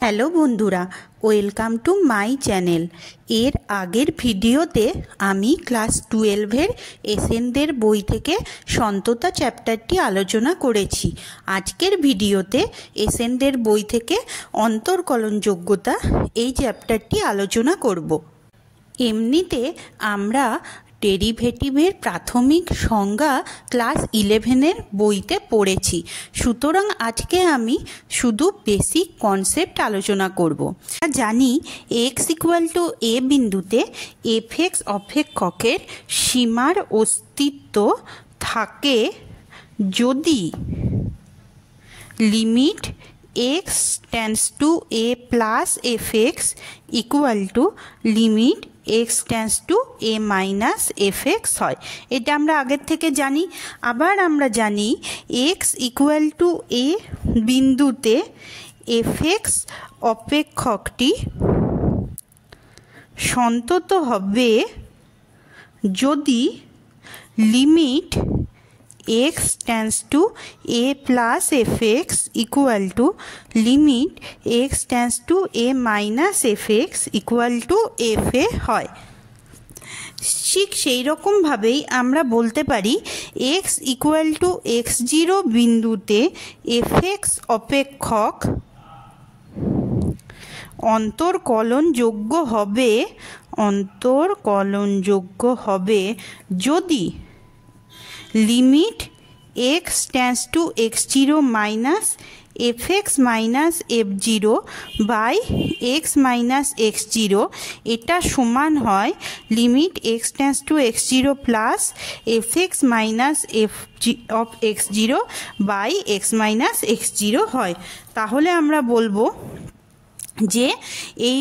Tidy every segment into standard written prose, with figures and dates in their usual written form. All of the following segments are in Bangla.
হ্যালো বন্ধুরা, ওয়েলকাম টু মাই চ্যানেল। এর আগের ভিডিওতে আমি ক্লাস 12-এর এসেনদের বই থেকে সন্ততা চ্যাপ্টারটি আলোচনা করেছি। আজকের ভিডিওতে এসেনদের বই থেকে অন্তর্কলনযোগ্যতা এই চ্যাপ্টারটি আলোচনা করব। এমনিতে আমরা ডেরিভেটিভের প্রাথমিক সংজ্ঞা ক্লাস 11-এর বইতে পড়েছি, সুতরাং আজকে আমি শুধু বেসিক কনসেপ্ট আলোচনা করব। জানি x = a বিন্দুতে f(x) অপেক্ষকের সীমার অস্তিত্ব থাকে যদি limit x tends two a plus fx equal to limit x tends two a minus fx হয়। এটা আমরা আগের থেকে জানি। আবার আমরা জানি x ইকুয়াল টু a বিন্দুতে fx অপেক্ষকটি সন্তত হবে যদি limit x tends two a plus fx equal to limit x tends two a minus fx equal to fa হয়। ঠিক সেই রকমভাবেই আমরা বলতে পারি x ইকুয়াল টু x0 বিন্দুতে fx অপেক্ষক অন্তর্কলনযোগ্য হবে যদি limit x tends to x0 minus fx minus f0 by x minus x0 এটা সমান হয় limit x tends to x0 plus fx minus of x0 by x minus x0 হয়। তাহলে আমরা বলবো যে এই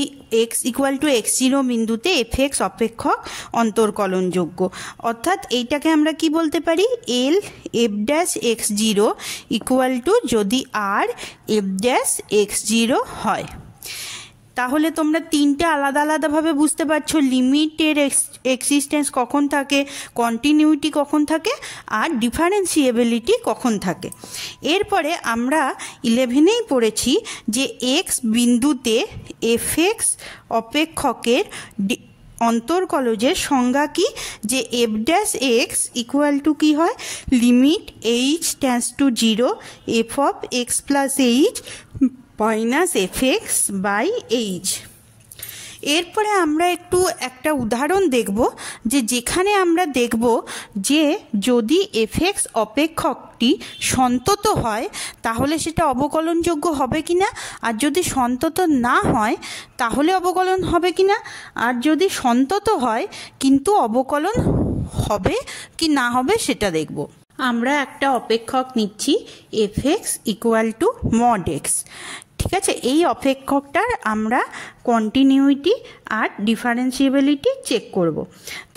x ইকুয়াল টু x0 বিন্দুতে fx অপেক্ষক অন্তর্কলনযোগ্য, অর্থাৎ এইটাকে আমরা কি বলতে পারি l f dash x0 equal to যদি r f ড্যাশ x0 হয়। তাহলে তোমরা তিনটে আলাদা আলাদাভাবে বুঝতে পারছো লিমিটের এক্সিস্টেন্স কখন থাকে, কন্টিনিউটি কখন থাকে, আর ডিফারেন্সিয়েবিলিটি কখন থাকে। এরপরে আমরা 11-এই পড়েছি যে x বিন্দুতে fx অপেক্ষকের অন্তর্কলজের সংজ্ঞা কি, যে f dash x equal to কি হয় limit h tends to 0 f of x plus h minus fx by h। এরপরে আমরা একটা উদাহরণ দেখব, যেখানে আমরা দেখব যে যদি fx অপেক্ষকটি সন্তত হয় তাহলে সেটা অবকলনযোগ্য হবে কিনা, আর যদি সন্তত না হয় তাহলে অবকলন হবে কিনা, আর যদি সন্তত হয় কিন্তু অবকলন হবে কি না হবে সেটা দেখব। আমরা একটা অপেক্ষক নিচ্ছি fx equal to mod x, ঠিক আছে। এই অপেক্ষকটার আমরা কন্টিনিউটি আর ডিফারেন্সিয়েবিলিটি চেক করব।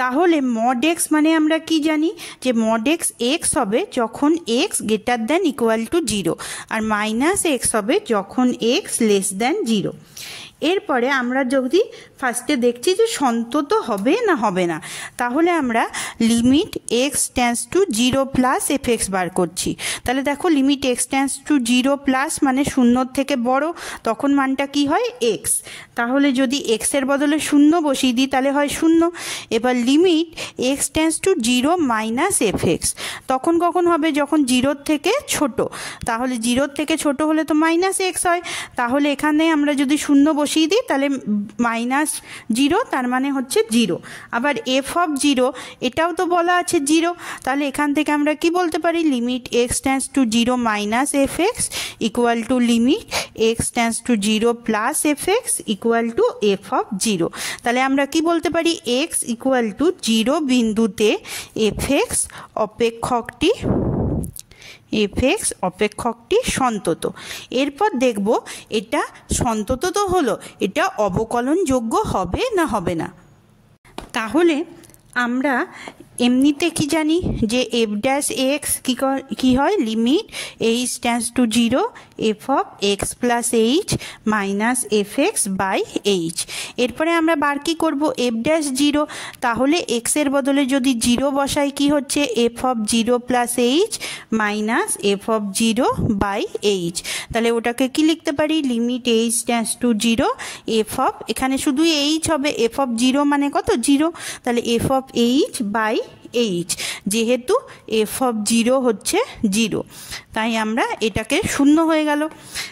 তাহলে mod x মানে আমরা কি জানি যে mod x হবে যখন x greater than equal to 0, আর মাইনাস x হবে যখন x লেস দ্যান 0। এরপরে আমরা যদি ফার্স্টে দেখছি যে সন্তত হবে না হবে না, তাহলে আমরা limit x tends to 0 plus fx বার করছি। তাহলে দেখো limit x tends to 0 plus মানে 0 থেকে বড়, তখন মানটা কি হয় x। তাহলে যদি x এর বদলে 0 বসিয়ে দিই তাহলে হয় 0। এবার limit x tends to 0 minus fx, তখন কখন হবে যখন 0 থেকে ছোট, তাহলে 0 থেকে ছোট হলে তো মাইনাস x হয়। তাহলে এখানে আমরা যদি 0 বসিয়ে দিই তাহলে মাইনাস 0, তার মানে হচ্ছে 0। আবার f অফ 0 এটাও তো বলা আছে 0, তাহলে এখান থেকে আমরা কি বলতে পারি limit x tends to 0 minus fx equal to limit x tends to 0 plus fx equal to f of 0। তাহলে আমরা কি বলতে পারি x ইকুয়াল টু 0 বিন্দুতে fx অপেক্ষকটি সন্তত। এরপর দেখব এটা সন্তত তো হলো, এটা অবকলনযোগ্য হবে না হবে না। তাহলে আমরা এমনিতে কি জানি যে এফ ড্যাশ এক্স কী হয়, limit h tends to 0 f of x plus h minus f x by h. এরপরে আমরা বার কী করবো, এফ ড্যাশ 0, তাহলে এক্সের বদলে যদি 0 বসাই কি হচ্ছে, f of 0 plus h minus f of 0 by h. তাহলে ওটাকে কি লিখতে পারি, limit h tends to 0 f of, এখানে শুধু এইচ হবে, এফ অফ 0 মানে কত 0, তাহলে f of h by h, যেহেতু এফ অফ 0 হচ্ছে 0 তাই আমরা এটাকে শূন্য হয়ে গেল।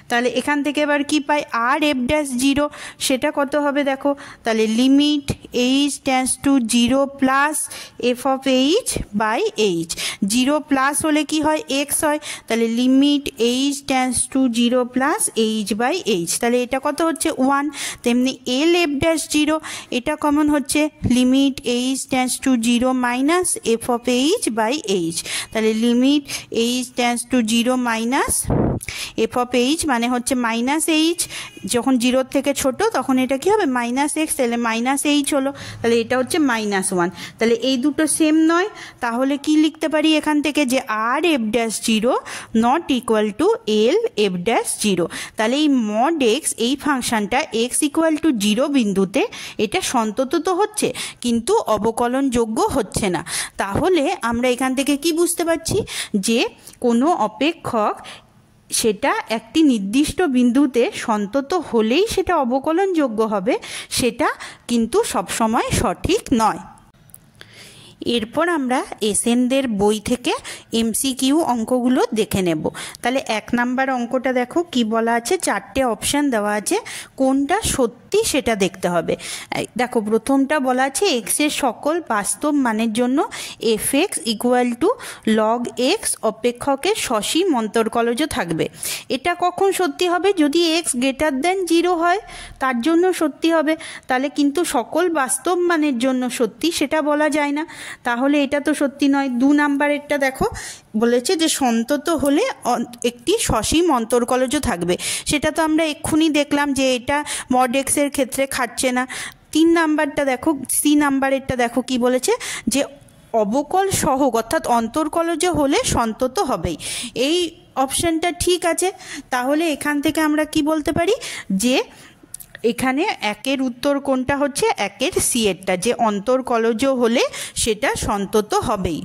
তাহলে এখান থেকে এবার কি পাই, আর এফ ড্যাশ 0 সেটা কত হবে দেখো, তাহলে limit h tends to 0 plus f of h by h, 0 plus হলে কি হয় এক্স হয়, তাহলে limit h tends to 0 plus h by h, তাহলে এটা কত হচ্ছে 1। তেমনি এল এফ ড্যাশ 0 এটা কমন হচ্ছে, limit h tends to 0 minus f of h by h, তাহলে limit h tends to 0 minus f of h মানে হচ্ছে মাইনাস এইচ, যখন 0 থেকে ছোট তখন এটা কি হবে মাইনাস এক্স, তাহলে মাইনাস এইচ হলো, তাহলে এটা হচ্ছে -1। তাহলে এই দুটো সেম নয়, তাহলে কি লিখতে পারি এখান থেকে যে R f dash 0 not equal to L f dash 0। তাহলে এই মড এক্স, এই ফাংশনটা এক্স ইকুয়াল টু 0 বিন্দুতে এটা সন্তত তো হচ্ছে কিন্তু অবকলনযোগ্য হচ্ছে না। তাহলে আমরা এখান থেকে কি বুঝতে পারছি যে কোনো অপেক্ষক সেটা একটি নির্দিষ্ট বিন্দুতে সন্তত হলেই সেটা অবকলনযোগ্য হবে, সেটা কিন্তু সবসময় সঠিক নয়। এরপর আমরা এসএনদের বই থেকে এমসিকিউ অঙ্কগুলো দেখে নেব। তাহলে 1 নাম্বার অঙ্কটা দেখো কি বলা আছে, 4টে অপশান দেওয়া আছে, কোনটা সত্যি সেটা দেখতে হবে। দেখো প্রথমটা বলা আছে এক্সের সকল বাস্তব মানের জন্য f x equal to log x অপেক্ষকের সসীম অন্তর্কলজ থাকবে। এটা কখন সত্যি হবে, যদি এক্স গ্রেটার দেন 0 হয় তার জন্য সত্যি হবে, তাহলে কিন্তু সকল বাস্তব মানের জন্য সত্যি সেটা বলা যায় না, তাহলে এটা তো সত্যি নয়। 2 নাম্বারেরটা দেখো বলেছে যে সন্তত হলে একটি সসীম অন্তর্কলজ থাকবে, সেটা তো আমরা এক্ষুনি দেখলাম যে এটা মড এক্সের ক্ষেত্রে খাটছে না। 3 নাম্বারটা দেখো, সি নাম্বারেরটা দেখো কি বলেছে যে অবকল সহগ অর্থাৎ অন্তর্কলজ হলে সন্তত হবেই, এই অপশানটা ঠিক আছে। তাহলে এখান থেকে আমরা কি বলতে পারি যে এখানে 1-এর উত্তর কোনটা হচ্ছে, 1-এর সি এরটা, যে অন্তর্কলজ হলে সেটা সন্তত হবেই।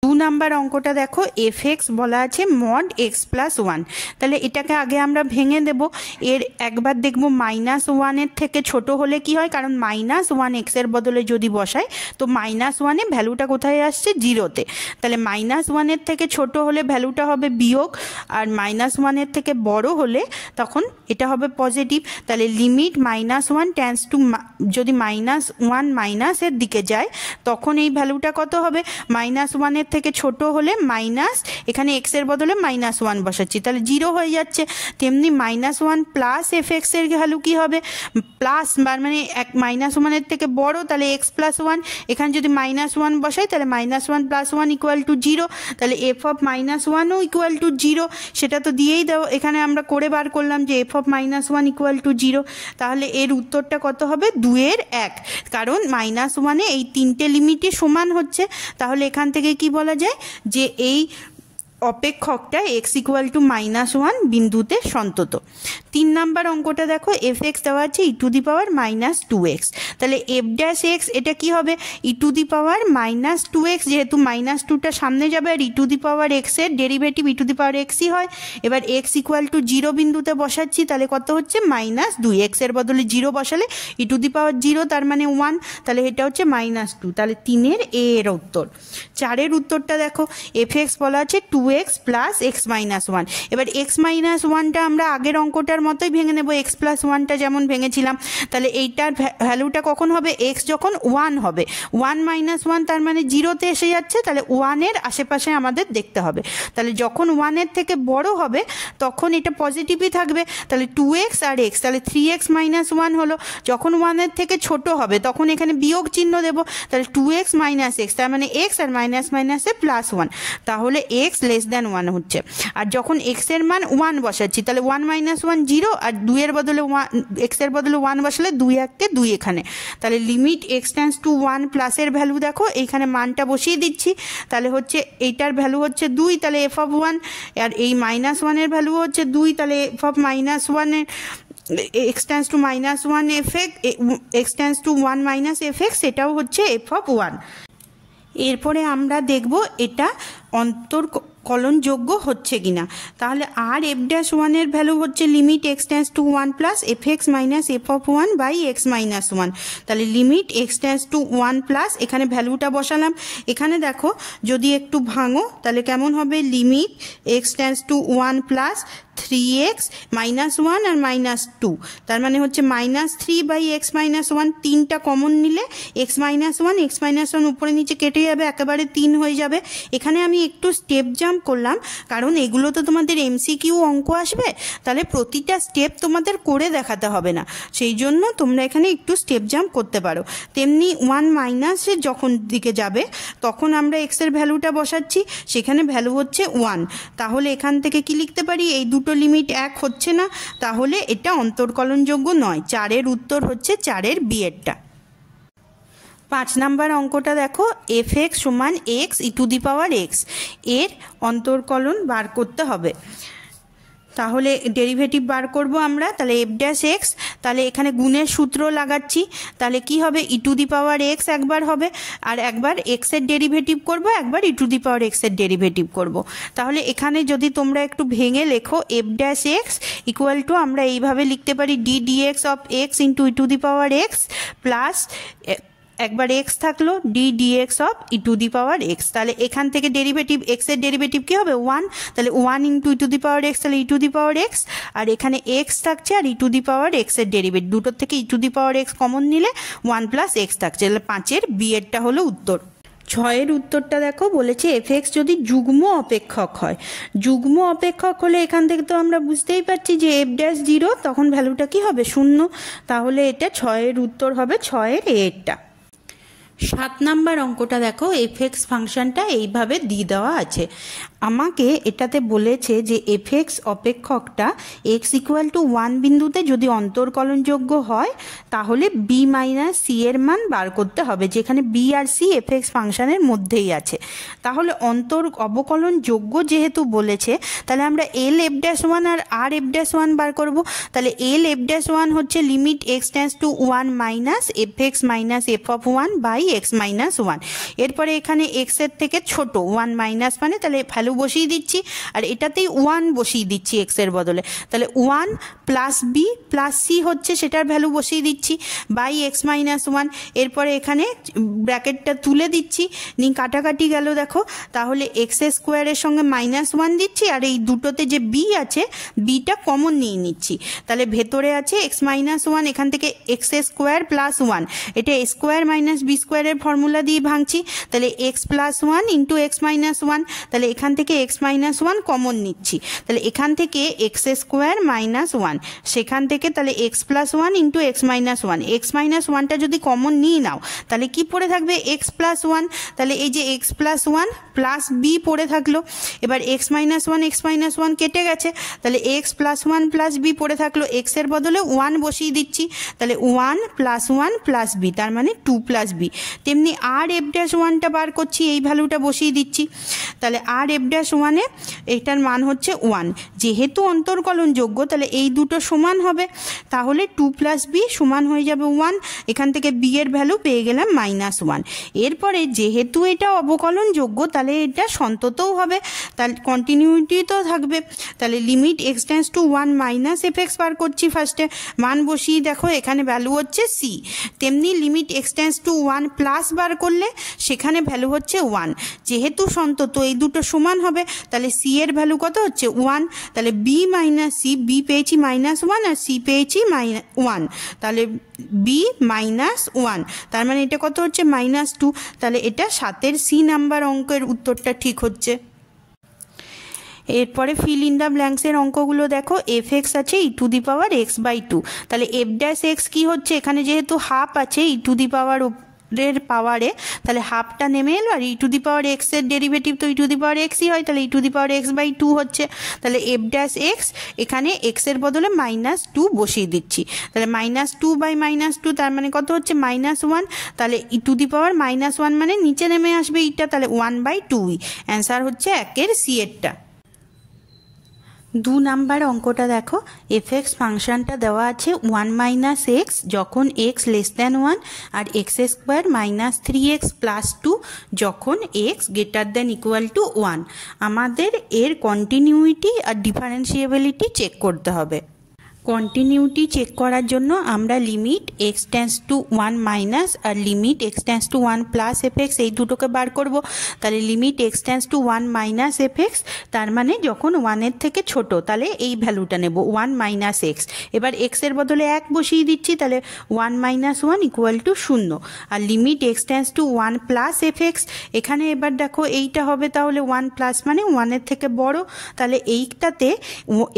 2 নাম্বার অঙ্কটা দেখো এফ এক্স বলা আছে মড এক্স প্লাস 1, তাহলে এটাকে আগে আমরা ভেঙে দেব। এর একবার দেখব -1-এর থেকে ছোট হলে কি হয়, কারণ -1 এক্সের বদলে যদি বসাই তো -1-এ ভ্যালুটা কোথায় আসছে 0-তে, তাহলে -1-এর থেকে ছোট হলে ভ্যালুটা হবে বিয়োগ, আর -1-এর থেকে বড় হলে তখন এটা হবে পজিটিভ। তাহলে লিমিট -1 টেন্ডস টু, যদি -1 মাইনাসের দিকে যায় তখন এই ভ্যালুটা কত হবে, -1-এর থেকে ছোট হলে মাইনাস, এখানে এক্স এর বদলে -1 বসাচ্ছি তাহলে 0 হয়ে যাচ্ছে। তেমনি -1 প্লাস এফ এক্স এর ভ্যালু কি হবে, প্লাস মানে -1-এর থেকে বড়, তাহলে এক্স প্লাস 1, এখানে যদি -1 বসাই তাহলে -1 প্লাস 1 ইকুয়াল টু 0, তাহলে এফ অফ -1ও ইকুয়াল টু 0, সেটা তো দিয়েই দাও, এখানে আমরা করে বার করলাম যে এফ অফ -1 ইকুয়াল টু 0। তাহলে এর উত্তরটা কত হবে, 2-এর 1, কারণ -1-এ এই 3টে লিমিটই সমান হচ্ছে। তাহলে এখান থেকে কি বলা যায় যে এই অপেক্ষকটা এক্স ইকুয়াল টু -1 বিন্দুতে সন্তত। 3 নাম্বার অঙ্কটা দেখো এফ এক্স দেওয়া আছে e to the power -2x, তাহলে এফ ড্যাশ এক্স এটা কি হবে, ই টু দি পাওয়ার -2x, যেহেতু -2টা সামনে যাবে আর e to the power x এর derivative E to the power এক্সই হয়। এবার এক্স ইকুয়াল টু 0 বিন্দুতে বসাচ্ছি, তাহলে কত হচ্ছে -2, এক্স এর বদলে 0 বসালে ই টু দি পাওয়ার 0 তার মানে 1, তাহলে এটা হচ্ছে -2, তাহলে 3-এর এ এর উত্তর। 4-এর উত্তরটা দেখো এফ এক্স বলা আছে 2x প্লাস এক্স মাইনাস 1, এবার এক্স মাইনাস 1টা আমরা আগের অঙ্কটার মতোই ভেঙে নেব, এক্স প্লাস 1টা যেমন ভেঙেছিলাম। তাহলে এইটার ভ্যালুটা কখন হবে, এক্স যখন 1 হবে, 1 - 1 তার মানে 0-তে এসে যাচ্ছে, তাহলে 1-এর আশেপাশে আমাদের দেখতে হবে। তাহলে যখন 1-এর থেকে বড় হবে তখন এটা পজিটিভই থাকবে, তাহলে 2x আর x, তাহলে 3x - 1 হলো। যখন 1-এর থেকে ছোট হবে তখন এখানে বিয়োগ চিহ্ন দেব, তাহলে 2x - x, তার মানে x আর মাইনাস মাইনাসে +1, তাহলে x < 1 হচ্ছে। আর যখন x এর মান 1 বসাচ্ছি তাহলে 1 - 1 0, 0 আর 2-এর বদলে 1, এক্সের বদলে 1 বসালে 2 1 2 এখানে। তাহলে লিমিট এক্স টেন্ডস টু 1 প্লাসের ভ্যালু দেখো এইখানে মানটা বসিয়ে দিচ্ছি, তাহলে হচ্ছে এইটার ভ্যালু হচ্ছে 2, তাহলে এফ অফ 1, আর এই -1-এর ভ্যালু হচ্ছে 2, তাহলে f of -1 x tends to -1 x tends to 1 minus f x, এটাও হচ্ছে এফ অফ 1। এরপরে আমরা দেখব এটা অন্তর্কলনযোগ্য হচ্ছে কিনা। তাহলে আর এফ ড্যাশ 1-এর ভ্যালু হচ্ছে limit x tends to 1 plus f x minus f of 1 by x minus 1। তাহলে limit x tends to 1 plus, এখানে ভ্যালুটা বসালাম। এখানে দেখো যদি একটু ভাঙো তাহলে কেমন হবে, limit x tends to 1 plus 3x -1 আর -2, তার মানে হচ্ছে -3 বাই এক্স মাইনাস 1। 3টা কমন নিলে এক্স মাইনাস 1 উপরে নিচে কেটে যাবে, একেবারে 3 হয়ে যাবে। এখানে আমি একটু স্টেপ জাম্প করলাম, কারণ এগুলো তো তোমাদের এমসিকিউ অঙ্ক আসবে, তাহলে প্রতিটা স্টেপ তোমাদের করে দেখাতে হবে না, সেই জন্য তোমরা এখানে একটু স্টেপ জাম্প করতে পারো। তেমনি 1 মাইনাসের যখন দিকে যাবে তখন আমরা এক্সের ভ্যালুটা বসাচ্ছি, সেখানে ভ্যালু হচ্ছে 1। তাহলে এখান থেকে কি লিখতে পারি, এই দুটো লিমিট এক হচ্ছে না, তাহলে এটা অন্তর্কলনযোগ্য নয়। 4-এর উত্তর হচ্ছে 4-এর বিয়েরটা। 5 নাম্বার অঙ্কটা দেখো, এফ এক্স সমান x E to the power x, এর অন্তর্কলন বার করতে হবে। তাহলে ডেরিভেটিভ বার করব আমরা, তাহলে এফ ড্যাশ এক্স, তাহলে এখানে গুণের সূত্র লাগাচ্ছি, তাহলে কি হবে, ই টু দি পাওয়ার এক্স একবার হবে, আর একবার এক্সের ডেরিভেটিভ করব, একবার ই টু দি পাওয়ার এক্সের ডেরিভেটিভ করব। তাহলে এখানে যদি তোমরা একটু ভেঙে লেখো, f dash x equal to আমরা এইভাবে লিখতে পারি d dx of x into e to the power x plus একবার এক্স থাকলো d dx of e to the power x. তাহলে এখান থেকে ডেরিভেটিভ, এক্সের ডেরিভেটিভ কী হবে, 1, তাহলে 1 into e to the power x, তাহলে e to the power x, আর এখানে এক্স থাকছে আর ই টু দি পাওয়ার এক্সের ডেরিভেটিভ, দুটোর থেকে e to the power x common নিলে 1 প্লাস এক্স থাকছে। তাহলে 5-এর বিয়েরটা হলো উত্তর। 6-এর উত্তরটা দেখো, বলেছে এফ এক্স যদি যুগ্ম অপেক্ষক হয়। যুগ্ম অপেক্ষক হলে এখান থেকে তো আমরা বুঝতেই পারছি যে এফ ড্যাশ 0, তখন ভ্যালুটা কি হবে, 0। তাহলে এটা 6-এর উত্তর হবে 6-এর এরটা। 7 নাম্বার অঙ্কটা দেখো, এফ এক্স ফাংশনটা এইভাবে দিয়ে দেওয়া আছে। আমাকে এটাতে বলেছে যে এফ এক্স অপেক্ষকটা এক্স ইকুয়াল টু 1 বিন্দুতে যদি অন্তর্কলনযোগ্য হয় তাহলে বি মাইনাস সি এর মান বার করতে হবে, যেখানে বি আর সি এফ এক্স ফাংশনের মধ্যেই আছে। তাহলে অবকলনযোগ্য যেহেতু বলেছে, তাহলে আমরা এল এফ ড্যাশ 1 আর এফ ড্যাশ 1 বার করব। তাহলে এল এফ ড্যাশ 1 হচ্ছে limit x tends to 1 minus f x minus f of 1 by x minus 1। এরপরে এখানে এক্সের থেকে ছোট 1 মাইনাস, মানে তাহলে ভ্যালু বসিয়ে দিচ্ছি, আর এটাতেই 1 বসিয়ে দিচ্ছি এক্সের বদলে, তাহলে 1 প্লাস বি প্লাস সি হচ্ছে, সেটার ভ্যালু বসিয়ে দিচ্ছি বাই এক্স মাইনাস 1। এরপরে এখানে ব্র্যাকেটটা তুলে দিচ্ছি, নিয়ে কাটাকাটি গেল দেখো, তাহলে এক্স স্কোয়ারের সঙ্গে -1 দিচ্ছি, আর এই দুটোতে যে বি আছে বিটা কমন নিয়ে নিচ্ছি, তাহলে ভেতরে আছে এক্স মাইনাস 1, এখান থেকে এক্স স্কোয়ার প্লাস 1, এটা স্কোয়ার মাইনাস বি স্কোয়ারের ফর্মুলা দিয়ে ভাঙছি, তাহলে x plus 1 into x minus 1, তাহলে এখান থেকে এক্স মাইনাস 1 কমন নিচ্ছি, তাহলে এখান থেকে এক্স স্কোয়ার মাইনাস 1, সেখান থেকে তাহলে x plus 1 into x minus 1, x minus 1টা যদি কমন নিয়ে নাও তাহলে কি পড়ে থাকবে, এক্স প্লাস 1, তাহলে এই যে এক্স প্লাস 1 প্লাস বি পড়ে থাকলো। এবার এক্স মাইনাস 1 কেটে গেছে, তাহলে এক্স প্লাস 1 প্লাস বি পড়ে থাকলো, এক্সের বদলে 1 বসিয়ে দিচ্ছি, তাহলে 1 প্লাস 1 প্লাস বি, তার মানে 2 প্লাস বি। তেমনি আর এফ ড্যাশ 1টা বার করছি, এই ভ্যালুটা বসিয়ে দিচ্ছি, তাহলে আর এফ ড্যাশ 1-এ এটার মান হচ্ছে 1। যেহেতু অন্তর্কলনযোগ্য তাহলে এই দুটো সমান হবে, তাহলে 2 প্লাস বি সমান হয়ে যাবে 1, এখান থেকে বি এর ভ্যালু পেয়ে গেলাম -1। এরপরে যেহেতু এটা অবকলনযোগ্য তাহলে এটা সন্ততও হবে, তাহলে কন্টিনিউটি তো থাকবে, তাহলে limit x tends to 1 minus f x বার করছি, ফার্স্টে মান বসিয়ে দেখো এখানে ভ্যালু হচ্ছে সি। তেমনি limit x tends to 1 plus বার করলে সেখানে ভ্যালু হচ্ছে 1, যেহেতু সন্তত এই দুটো সমান হবে, তাহলে সি এর ভ্যালু কত হচ্ছে 1, তাহলে বি মাইনাস সি, বি পেয়েছি -1 আর সি পেয়েছি -1, তাহলে বি -1, তার মানে এটা কত হচ্ছে -2, তাহলে এটা 7-এর সি নাম্বার অঙ্কের উত্তরটা ঠিক হচ্ছে। এরপরে ফিল ইন দ্য ব্ল্যাঙ্কসের অঙ্কগুলো দেখো, এফ এক্স আছে e to the power x by 2, তাহলে এফ ড্যাশ এক্স কী হচ্ছে, এখানে যেহেতু হাফ আছে ই টু দি পাওয়ার এর পাওয়ারে, তাহলে হাফটা নেমে এলো, আর e to the power x এর ডেরিভেটিভ তো ই টু দি পাওয়ার এক্সই হয়, তাহলে e to the power x by 2 হচ্ছে। তাহলে এফ ড্যাশ এক্স, এখানে এক্সের বদলে -2 বসিয়ে দিচ্ছি, তাহলে -2 বাই -2 তার মানে কত হচ্ছে -1, তাহলে ই টু দি পাওয়ার -1 মানে নিচে নেমে আসবে ইটা, তাহলে 1/2। অ্যান্সার হচ্ছে একের সি এরটা। 2 নাম্বার অঙ্কটা দেখো, এফ এক্স ফাংশনটা দেওয়া আছে 1 - x যখন x লেস দ্যান 1 আর x² - 3x + 2 যখন x greater than equal to 1। আমাদের এর কন্টিনিউইটি আর ডিফারেন্সিয়েবিলিটি চেক করতে হবে। কন্টিনিউটি চেক করার জন্য আমরা limit x tends to 1 minus আর limit x tends to 1 plus f x এই দুটোকে বার করব। তাহলে limit x tends to 1 minus f x, তার মানে যখন 1-এর থেকে ছোট, তাহলে এই ভ্যালুটা নেব 1 মাইনাস এক্স। এবার এক্সের বদলে 1 বসিয়ে দিচ্ছি, তাহলে 1 - 1 ইকুয়াল টু 0। আর limit x tends to 1 plus f x, এখানে এবার দেখো এইটা হবে তাহলে 1 প্লাস মানে 1-এর থেকে বড়, তাহলে এইটাতে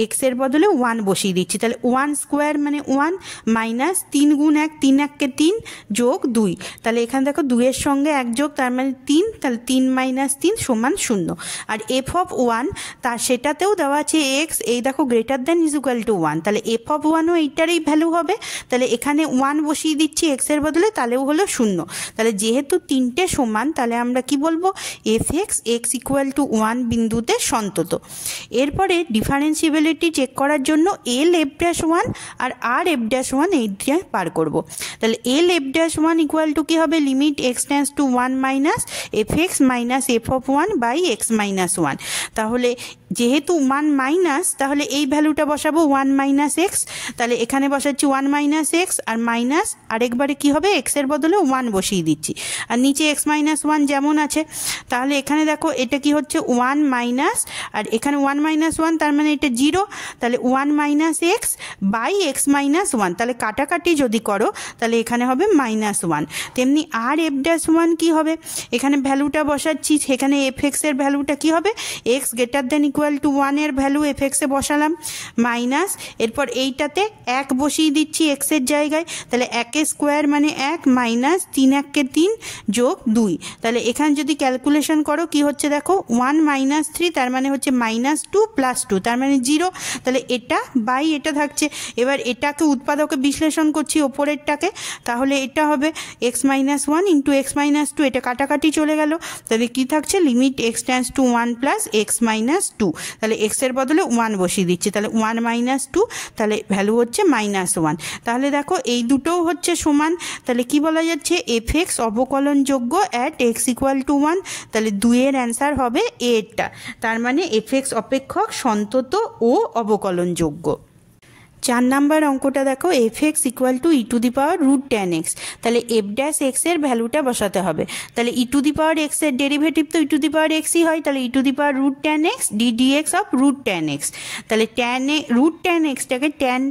এক্সের বদলে 1 বসিয়ে দিচ্ছি, তাহলে 1 স্কোয়ার মানে 1 মাইনাস 3 গুণ 1, 3 1 3 যোগ 2, তাহলে এখানে দেখো 2 এর সঙ্গে 1 যোগ, তার মানে 3, তাহলে 3 - 3 সমান 0। আর এফ অফ 1 তার সেটাতেও দেওয়া আছে এক্স, এই দেখো greater than is equal to 1, তাহলে এফ অফ 1ও এইটারই ভ্যালু হবে, তাহলে এখানে 1 বসিয়ে দিচ্ছি এক্সের বদলে, তাহলেও হলো 0। তাহলে যেহেতু তিনটে সমান, তাহলে আমরা কি বলবো, f x x equal to 1 বিন্দুতে সন্তত। এরপরে ডিফারেন্সিবিলিটি চেক করার জন্য এল এফ ড্যাশ 1 আর আর এফ ড্যাশ 1 এইটা পার করব। তাহলে L f dash 1 equal to কি হবে, limit x tends to 1 minus f x minus f of 1 by x minus 1। তাহলে যেহেতু 1 মাইনাস, তাহলে এই ভ্যালুটা বসাবো 1 মাইনাস এক্স, তাহলে এখানে বসাচ্ছি 1 মাইনাস এক্স আর মাইনাস আরেকবারে কি হবে, এক্সের বদলে 1 বসিয়ে দিচ্ছি, আর নিচে এক্স মাইনাস 1 যেমন আছে। তাহলে এখানে দেখো এটা কি হচ্ছে 1 মাইনাস, আর এখানে 1 মাইনাস 1 তার মানে এটা 0, তাহলে 1 minus x by x minus 1, তাহলে কাটাকাটি যদি করো তাহলে এখানে হবে -1। তেমনি আর এফ ড্যাশ 1 কি হবে, এখানে ভ্যালুটা বসাচ্ছি, সেখানে এফ এক্সের ভ্যালুটা কি হবে, x greater than equal to 1 এর ভ্যালু এফ এক্সে বসালাম মাইনাস, এরপর এইটাতে 1 বসিয়ে দিচ্ছি এক্সের জায়গায়, তাহলে 1 স্কোয়ার মানে 1 মাইনাস 3 1 3 যোগ 2, তাহলে এখানে যদি ক্যালকুলেশন করো কি হচ্ছে দেখো 1 মাইনাস 3 তার মানে হচ্ছে -2 প্লাস 2 তার মানে 0, তাহলে এটা বাই এটা থাকছে। এবার এটাকে উৎপাদকে বিশ্লেষণ করছি ওপরেরটাকে, তাহলে এটা হবে x minus 1 into x minus 2, এটা কাটাকাটি চলে গেল, তাহলে কি থাকছে limit x tends to 1 plus x minus 2, তাহলে এক্সের বদলে 1 বসিয়ে দিচ্ছি, তাহলে 1 মাইনাস 2, তাহলে ভ্যালু হচ্ছে -1। তাহলে দেখো এই দুটোও হচ্ছে সমান, তাহলে কি বলা যাচ্ছে, এফ এক্স অবকলনযোগ্য অ্যাট এক্স ইকুয়াল টু 1, তাহলে 2 এর অ্যান্সার হবে এরটা, তার মানে এফ এক্স অপেক্ষক সন্তত ও অবকলনযোগ্য। 4 নাম্বার অঙ্কটা দেখো, f x equal two E to the power √10x, তাহলে এফ ড্যাশ এক্স এর ভ্যালুটা বসাতে হবে, তাহলে e to the power x এর ডেরিভেটিভ তো ই টু দি পাওয়ার এক্সই হয়, তাহলে e to the power √10x ddx of √10x, তাহলে √10xটাকে tan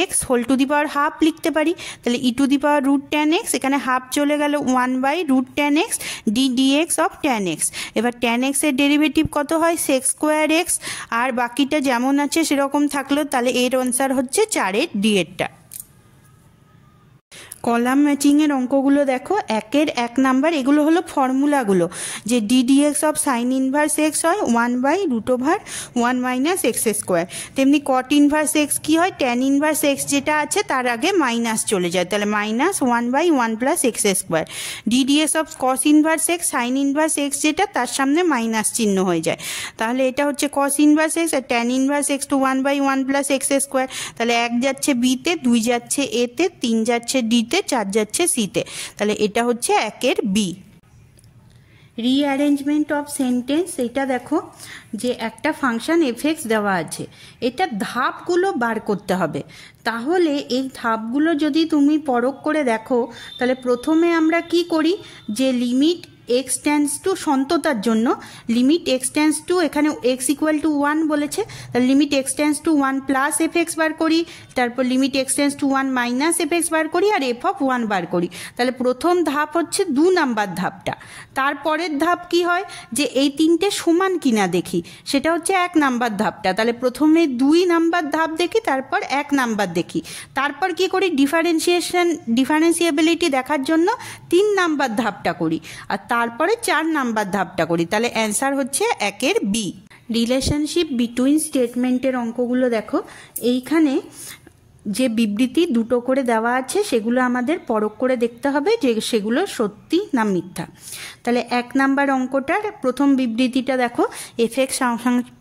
x whole to the power half লিখতে পারি, তাহলে e to the power √10x, এখানে হাফ চলে গেল 1/√10x ddx of tan x। এবার tan x এর ডেরিভেটিভ কত হয়, sec স্কোয়ার x, আর বাকিটা যেমন আছে সেরকম থাকলো, তাহলে এর আনসার হচ্ছে 4 এর ডি এরটা। কলাম ম্যাচিংয়ের অঙ্কগুলো দেখো, 1 এর 1 নাম্বার, এগুলো হলো ফর্মুলাগুলো, যে ddx of sign inverse x হয় 1/√1 মাইনাস এক্স স্কোয়ার, তেমনি কট ইনভার্স এক্স কি হয়, ট্যান ইনভার্স এক্স যেটা আছে তার আগে মাইনাস চলে যায়, তাহলে -1/1 plus x square, ddx of cos inverse x sign inverse x যেটা তার সামনে মাইনাস চিহ্ন হয়ে যায়, তাহলে এটা হচ্ছে কস ইনভার্স এক্স, আর tan inverse x to 1/1 plus x square, তাহলে 1 যাচ্ছে বিতে, 2 যাচ্ছে এতে, 3 যাচ্ছে ডিতে, 4 যাচ্ছে সিতে, তাহলে এটা হচ্ছে 1 এর বি। রিঅ্যারেঞ্জমেন্ট অফ সেন্টেন্স, এটা দেখো যে একটা ফাংশন এফ এক্স দেওয়া আছে, এটা ধাপগুলো বার করতে হবে, তাহলে এই ধাপগুলো যদি তুমি পরখ করে দেখো, তাহলে প্রথমে আমরা কি করি, যে লিমিট এক্স টেন্ডস টু সন্ততার জন্য লিমিট এক্স টেন্ডস টু, এখানে এক্স ইকুয়াল টু 1 বলেছে, তাহলে limit x tends to 1 plus f x বার করি, তারপর limit x tends to 1 minus f x বার করি, আর এফ অফ 1 বার করি। তাহলে প্রথম ধাপ হচ্ছে 2 নাম্বার ধাপটা। তারপরের ধাপ কি হয়, যে এই তিনটে সমান কিনা দেখি, সেটা হচ্ছে 1 নাম্বার ধাপটা। তাহলে প্রথমে 2 নাম্বার ধাপ দেখি, তারপর 1 নাম্বার দেখি, তারপর কি করি, ডিফারেন্সিয়েবিলিটি দেখার জন্য 3 নাম্বার ধাপটা করি, আর তারপরে 4 নাম্বার ধাপটা করি। তাহলে অ্যান্সার হচ্ছে 1-এর বি। রিলেশনশিপ বিটুইন স্টেটমেন্টের অঙ্কগুলো দেখো, এইখানে যে বিবৃতি দুটো করে দেওয়া আছে সেগুলো আমাদের পরখ করে দেখতে হবে যে সেগুলো সত্যি না মিথ্যা। তাহলে 1 নাম্বার অঙ্কটার প্রথম বিবৃতিটা দেখো, এফ এক্স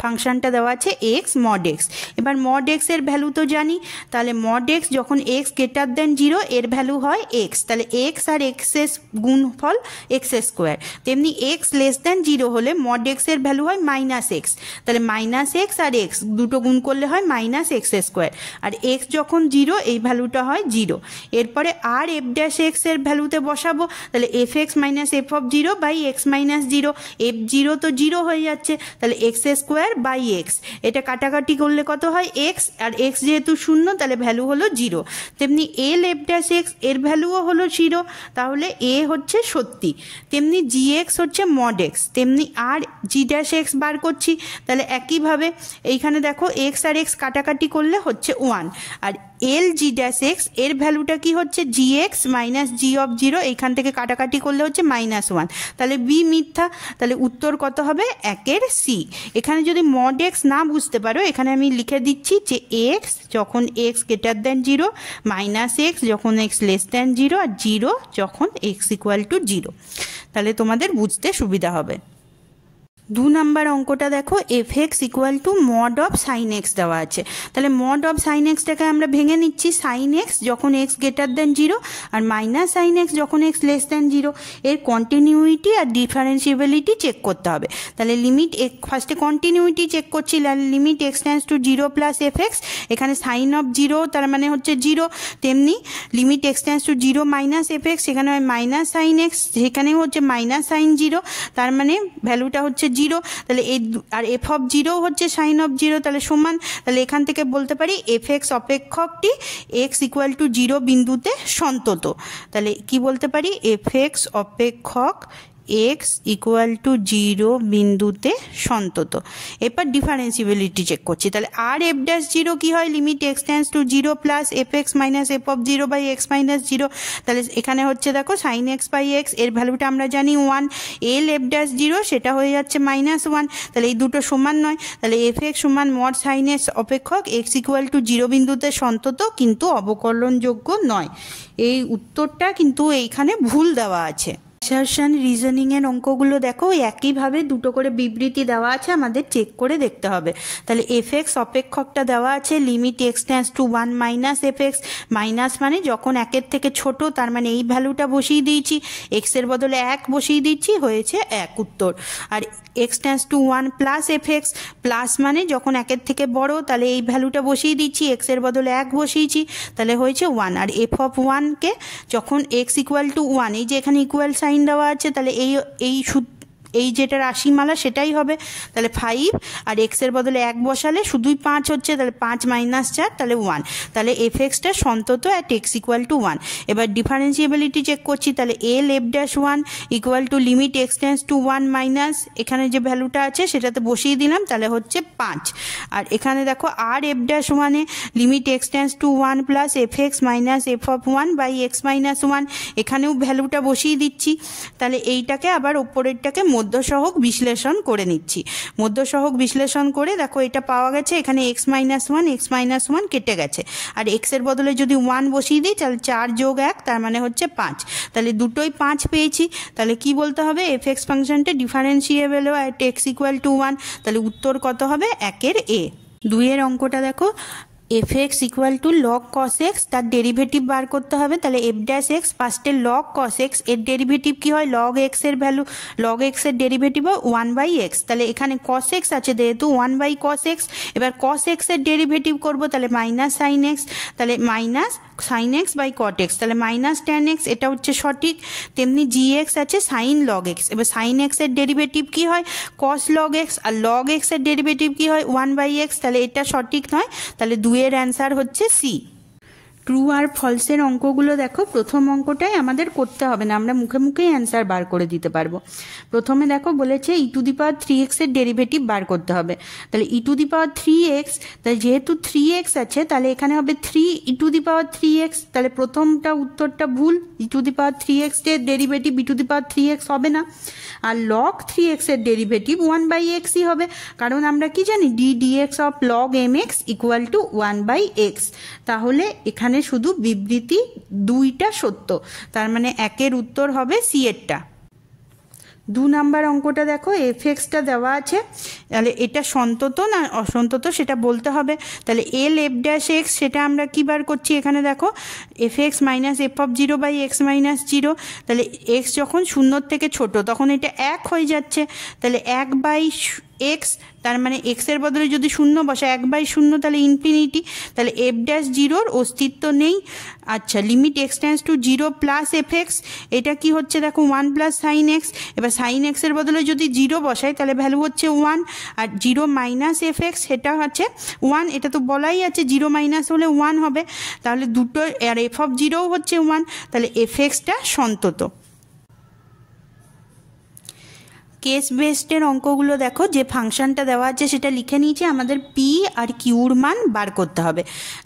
ফাংশনটা দেওয়া আছে এক্স মড এক্স। এবার মড এক্স এর ভ্যালু তো জানি, তাহলে মড এক্স যখন এক্স গ্রেটার দেন 0 এর ভ্যালু হয় এক্স, তাহলে এক্স আর এক্স এর গুণফল এক্স স্কোয়ার। তেমনি এক্স লেস দেন 0 হলে মড এক্স এর ভ্যালু হয় মাইনাস এক্স, তাহলে মাইনাস এক্স আর এক্স দুটো গুণ করলে হয় মাইনাস এক্স স্কোয়ার, আর এক্স যখন 0 এই ভ্যালুটা হয় 0। এরপরে আর এফ ড্যাশ এক্স এর ভ্যালুতে বসাবো, তাহলে f x minus f of 0 by x minus 0, f 0 তো 0 হয়ে যাচ্ছে, তাহলে এক্স স্কোয়ার বাই এক্স, এটা কাটাকাটি করলে কত হয় এক্স, আর এক্স যেহেতু 0 তাহলে ভ্যালু হলো 0। তেমনি এল এফ ড্যাশ এক্স এর ভ্যালুও হলো 0, তাহলে এ হচ্ছে সত্যি। তেমনি জি এক্স হচ্ছে মড এক্স, তেমনি আর জি ড্যাশ এক্স বার করছি, তাহলে একইভাবে এইখানে দেখো এক্স আর এক্স কাটাকাটি করলে হচ্ছে 1, আর এল জি ড্যাশ এক্স এর ভ্যালুটা কি হচ্ছে জি এক্স মাইনাস জি অফ 0, এইখান থেকে কাটাকাটি করলে হচ্ছে -1, তাহলে বি মিথ্যা। তাহলে উত্তর কত হবে 1-এর সি। এখানে যদি মড এক্স না বুঝতে পারো, এখানে আমি লিখে দিচ্ছি যে এক্স যখন x greater than 0, minus x যখন এক্স লেস দেন 0, আর 0 যখন এক্স ইকুয়াল টু 0, তাহলে তোমাদের বুঝতে সুবিধা হবে। 2 নাম্বার অঙ্কটা দেখো, f x equal two mod of sine x দেওয়া আছে। তাহলে মড অফ সাইন এক্সটাকে আমরা ভেঙে নিচ্ছি, সাইন এক্স যখন এক্স গ্রেটার দেন 0 আর মাইনাস সাইন এক্স যখন এক্স লেস দেন 0, এর কন্টিনিউইটি আর ডিফারেন্সিয়েবিলিটি চেক করতে হবে। তাহলে লিমিট ফার্স্টে কন্টিনিউইটি চেক করছি, limit x tends to 0 plus f x, এখানে সাইন অফ 0 তার মানে হচ্ছে 0। তেমনি limit x tends to 0 minus f x, সেখানে হয় মাইনাস সাইন এক্স, সেখানেও হচ্ছে মাইনাস সাইন 0, তার মানে ভ্যালুটা হচ্ছে 0। তাহলে এই আর এফ অফ 0 হচ্ছে সাইন অফ 0, তাহলে সমান। তাহলে এখান থেকে বলতে পারি এফ এক্স অপেক্ষকটি এক্স ইকুয়াল টু 0 বিন্দুতে সন্তত। তাহলে কি বলতে পারি, এফ এক্স অপেক্ষক এক্স ইকুয়াল টু 0 বিন্দুতে সন্তত। এরপর ডিফারেন্সিবিলিটি চেক করছি, তাহলে আর এফ ড্যাশ 0 কি হয়, limit x tends to 0 plus f x minus f of 0 by x minus 0। তাহলে এখানে হচ্ছে দেখো সাইন এক্স বাই এক্স, এর ভ্যালুটা আমরা জানি 1, এল এফ ড্যাশ 0 সেটা হয়ে যাচ্ছে -1, তাহলে এই দুটো সমান নয়। তাহলে এফ এক্স সমান মড সাইন এক্স অপেক্ষক এক্স ইকুয়াল টু 0 বিন্দুতে সন্তত কিন্তু অবকলনযোগ্য নয়। এই উত্তরটা কিন্তু এইখানে ভুল দেওয়া আছে। অ্যাসারশন রিজনিংয়ের অঙ্কগুলো দেখো, একইভাবে দুটো করে বিবৃতি দেওয়া আছে, আমাদের চেক করে দেখতে হবে। তাহলে এফ এক্স অপেক্ষকটা দেওয়া আছে limit x tends to 1 minus f x, minus মানে যখন 1-এর থেকে ছোট, তার মানে এই ভ্যালুটা বসিয়ে দিয়েছি, এক্সের বদলে 1 বসিয়ে দিচ্ছি, হয়েছে 1 উত্তর। আর x tends to 1 plus f x, plus মানে যখন 1-এর থেকে বড়, তাহলে এই ভ্যালুটা বসিয়ে দিচ্ছি, এক্সের বদলে 1 বসিয়েছি, তাহলে হয়েছে 1। আর এফ অফ 1কে যখন এক্স ইকুয়াল টু 1, এই যে এখানে ইকুয়াল সাইন দেওয়া আছে, তাহলে এই যেটা রাশিমালা সেটাই হবে। তাহলে 5 আর এক্সের বদলে 1 বসালে শুধুই 5 হচ্ছে, তাহলে 5 মাইনাস 4 তাহলে 1। তাহলে এফ এক্সটা সন্তত অ্যাট এক্স ইকুয়াল টু 1। এবার ডিফারেন্সিয়েবিলিটি চেক করছি, তাহলে L f dash 1 equal to limit x tends to 1 minus এখানে যে ভ্যালুটা আছে সেটাতে বসিয়ে দিলাম, তাহলে হচ্ছে 5। আর এখানে দেখো আর এফ ড্যাশ 1-এ limit x tends to 1 plus f x minus f of 1 by x minus 1, এখানেও ভ্যালুটা বসিয়ে দিচ্ছি। তাহলে এইটাকে আবার ওপরেরটাকে মধ্যসহগ বিশ্লেষণ করে নিচ্ছি। মধ্যসহগ বিশ্লেষণ করে দেখো এটা পাওয়া গেছে, এখানে এক্স মাইনাস 1 কেটে গেছে, আর এক্সের বদলে যদি 1 বসিয়ে দিই, তাহলে 4 যোগ 1 তার মানে হচ্ছে 5, তাহলে দুটোই 5 পেয়েছি। তাহলে কি বলতে হবে, এফ এক্স ফাংশনটা differentiable at x equal to 1, তাহলে উত্তর কত হবে 1-এর এ। 2-এর অঙ্কটা দেখো, f x equal to log cos x, তার ডেরিভেটিভ বার করতে হবে। তাহলে এফ ড্যাশ এক্স ফার্স্টে লগ কস এক্স, এর ডেরিভেটিভ কী হয়, লগ এক্সের ভ্যালু, লগ এক্সের ডেরিভেটিভ হয় 1/x। তাহলে এখানে কস এক্স আছে যেহেতু 1/cos x, এবার কস এক্সের ডেরিভেটিভ করবো, তাহলে মাইনাস সাইন এক্স, তাহলে minus sine x by cot x, তাহলে মাইনাস ট্যান এক্স, এটা হচ্ছে সঠিক। তেমনি জি এক্স আছে সাইন লগ এক্স, এবার সাইন এক্সের ডেরিভেটিভ কী হয়, কস লগ এক্স, আর লগ এক্সের ডেরিভেটিভ কী হয় 1/x, তাহলে এটা সঠিক নয়। তাহলে 2-এর অ্যান্সার হচ্ছে সি। ট্রু আর ফলসের অঙ্কগুলো দেখো, প্রথম অঙ্কটাই আমাদের করতে হবে না, আমরা মুখে মুখেই অ্যান্সার বার করে দিতে পারবো। প্রথমে দেখো বলেছে e⁻3x এর ডেরিভেটিভ বার করতে হবে। তাহলে e⁻3x, তাহলে যেহেতু 3x আছে তাহলে এখানে হবে 3e⁻3x, তাহলে প্রথমটা উত্তরটা ভুল, e⁻3x এর ডেরিভেটিভ e⁻3x হবে না। আর log 3x এর ডেরিভেটিভ 1/xই হবে, কারণ আমরা কি জানি d/dx of log mx equal to 1/x। তাহলে এখানে শুধু বিবৃতি 2টা সত্য, তার মানে 1-এর উত্তর হবে সি এরটা। 2 নাম্বার অঙ্কটা দেখো, এফ এক্সটা দেওয়া আছে, তাহলে এটা সন্তত না অসন্তত সেটা বলতে হবে। তাহলে এল এফ ড্যাশ এক্স, সেটা আমরা কী বার করছি, এখানে দেখো f x minus f of 0/x minus 0, তাহলে এক্স যখন 0 থেকে ছোট তখন এটা 1 হয়ে যাচ্ছে, তাহলে 1/x, তার মানে এক্সের বদলে যদি 0 বসে 1/0, তাহলে ইনফিনিটি, তাহলে এফ ড্যাশ 0-র অস্তিত্ব নেই। আচ্ছা, limit x tends to 0 plus f x, এটা কি হচ্ছে দেখো 1 প্লাস সাইন এক্স, এবার সাইন এক্সের বদলে যদি 0 বসাই তাহলে ভ্যালু হচ্ছে 1, আর 0 মাইনাস এফ এক্স সেটা হচ্ছে 1, এটা তো বলাই আছে 0 মাইনাস হলে 1 হবে, তাহলে দুটো, আর এফ অফ 0ও হচ্ছে 1, তাহলে এফ এক্সটা সন্তত। কেস বেসডের অঙ্কগুলো দেখো, যে ফাংশনটা দেওয়া আছে সেটা লিখে নিয়েছি, আমাদের পি আর কিউর মান বার করতে হবে।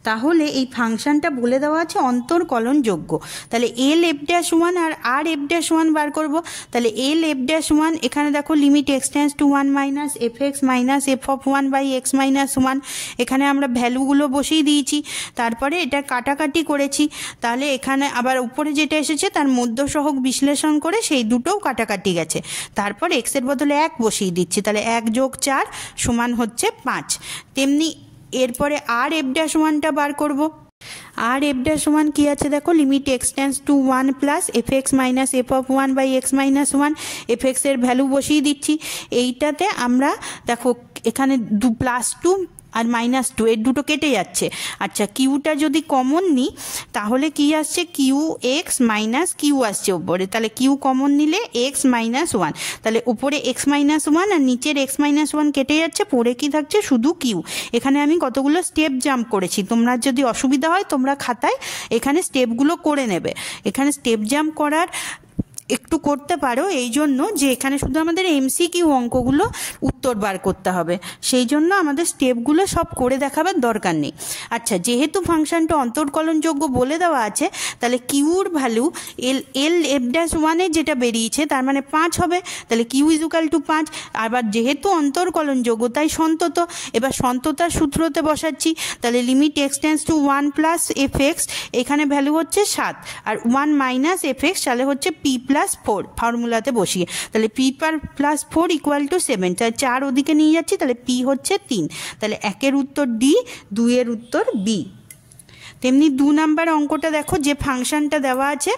তাহলে এই ফাংশনটা বলে দেওয়া আছে অন্তর্কলনযোগ্য, তাহলে এল এফ ড্যাশ 1 আর এফ ড্যাশ 1 বার করব। তাহলে এল এফ ড্যাশ 1, এখানে দেখো limit x tends to 1 minus f x minus f of 1/x minus 1, এখানে আমরা ভ্যালুগুলো বসিয়ে দিয়েছি, তারপরে এটা কাটাকাটি করেছি, তাহলে এখানে আবার উপরে যেটা এসেছে তার মধ্যসহগ বিশ্লেষণ করে সেই দুটোও কাটাকাটি গেছে, তারপরে এক্সের বদলে 1 বসিয়ে দিচ্ছি, তাহলে 1 + 4 সমান হচ্ছে 5। তেমনি এরপরে আর এফ ড্যাশ 1টা বার করব। আর এফ ড্যাশ 1 কী আছে দেখো, limit x tends to 1 plus f x minus f of 1/x minus 1, F এক্সের ভ্যালু বসিয়ে দিচ্ছি। এইটাতে আমরা দেখো এখানে +2 আর -2 এর দুটো কেটে যাচ্ছে। আচ্ছা, কিউটা যদি কমন নিই তাহলে কি আসছে, কিউ এক্স মাইনাস কিউ আসছে উপরে, তাহলে কিউ কমন নিলে এক্স মাইনাস 1, তাহলে উপরে এক্স মাইনাস 1 আর নিচের এক্স মাইনাস 1 কেটে যাচ্ছে, পরে কি থাকছে শুধু কিউ। এখানে আমি কতগুলো স্টেপ জাম্প করেছি, তোমরা যদি অসুবিধা হয় তোমরা খাতায় এখানে স্টেপগুলো করে নেবে। এখানে স্টেপ জাম্প করার একটু করতে পারো, এই জন্য যে এখানে শুধু আমাদের এমসিকিউ অঙ্কগুলো উত্তর বার করতে হবে, সেই জন্য আমাদের স্টেপগুলো সব করে দেখাবার দরকার নেই। আচ্ছা, যেহেতু ফাংশনটা অন্তর্কলনযোগ্য বলে দেওয়া আছে, তাহলে কিউর ভ্যালু এল এফ ড্যাশ 1-এর যেটা বেরিয়েছে তার মানে 5 হবে, তাহলে কিউ ইজুকাল টু 5। আবার যেহেতু অন্তর্কলনযোগ্য তাই সন্তত, এবার সন্ততার সূত্রতে বসাচ্ছি, তাহলে limit x tends to 1 plus f x, এখানে ভ্যালু হচ্ছে 7, আর 1 মাইনাস এফ এক্স, তাহলে হচ্ছে পি প্লাস 4 ফর্মুলাতে বসিয়ে, তাহলে পি প্লাস 4 ইকুয়াল টু 7, তাহলে 4 ওদিকে নিয়ে যাচ্ছি, তাহলে পি হচ্ছে 3, তাহলে 1-এর উত্তর ডি, 2-এর উত্তর বি। তেমনি 2 নাম্বার অঙ্কটা দেখো, যে ফাংশনটা দেওয়া আছে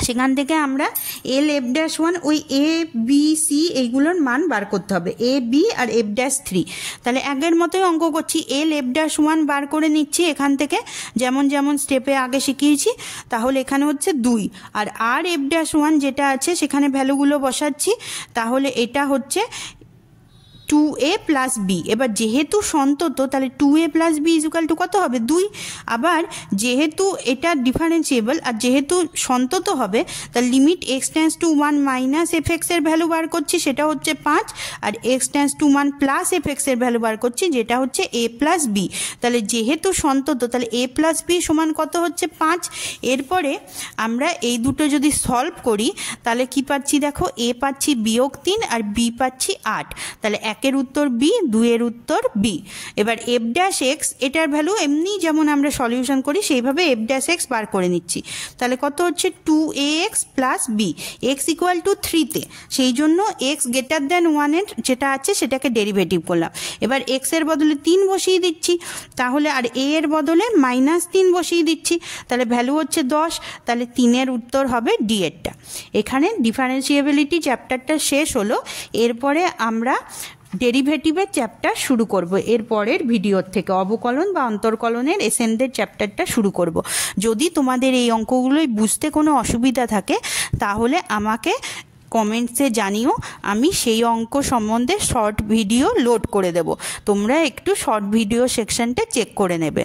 সেখান থেকে আমরা এল এফ ড্যাশ 1, ওই এ বি সি এইগুলোর মান বার করতে হবে, A B R f dash 3। তাহলে আগের মতোই অঙ্ক করছি, এল এফ ড্যাশ 1 বার করে নিচ্ছি এখান থেকে, যেমন যেমন স্টেপে আগে শিখিয়েছি, তাহলে এখানে হচ্ছে 2, আর এফ ড্যাশ 1 যেটা আছে সেখানে ভ্যালুগুলো বসাচ্ছি, তাহলে এটা হচ্ছে 2a প্লাস বি। এবার যেহেতু সন্তত তাহলে 2a plus B equal to কত হবে, 2। আবার যেহেতু এটা ডিফারেন্সিয়েবল আর যেহেতু সন্তত হবে, তার limit x tends to 1 minus f এক্সের ভ্যালু বার করছি, সেটা হচ্ছে 5, আর x tends to 1 plus f এক্সের ভ্যালু বার করছি, যেটা হচ্ছে a প্লাস বি। তাহলে যেহেতু সন্তত তাহলে a প্লাস বি সমান কত হচ্ছে 5। এরপরে আমরা এই দুটো যদি সলভ করি তাহলে কি পাচ্ছি দেখো, a পাচ্ছি -3 আর b পাচ্ছি 8, তাহলে 1-এর উত্তর বি, 2-এর উত্তর বি। এবার এফ ড্যাশ এক্স, এটার ভ্যালু এমনি যেমন আমরা সলিউশন করি সেইভাবে এফ ড্যাশ এক্স বার করে নিচ্ছি। তাহলে কত হচ্ছে 2ax plus b, x equal to 3-তে, সেই জন্য এক্স গ্রেটার দ্যান 1-এর যেটা আছে সেটাকে ডেরিভেটিভ করলাম। এবার এক্সের বদলে 3 বসিয়ে দিচ্ছি, তাহলে আর এ এর বদলে -3 বসিয়ে দিচ্ছি, তাহলে ভ্যালু হচ্ছে 10। তাহলে 3-এর উত্তর হবে ডি এরটা। এখানে ডিফারেন্সিয়েবিলিটি চ্যাপ্টারটা শেষ হলো। এরপরে আমরা ডেরিভেটিভের চ্যাপ্টার শুরু করব এর পরের ভিডিওর থেকে, অবকলন বা অন্তর্কলনের এসেনদের চ্যাপ্টারটা শুরু করব। যদি তোমাদের এই অঙ্কগুলোই বুঝতে কোনো অসুবিধা থাকে তাহলে আমাকে কমেন্টসে জানিও, আমি সেই অঙ্ক সম্বন্ধে শর্ট ভিডিও লোড করে দেব, তোমরা একটু শর্ট ভিডিও সেকশনটা চেক করে নেবে।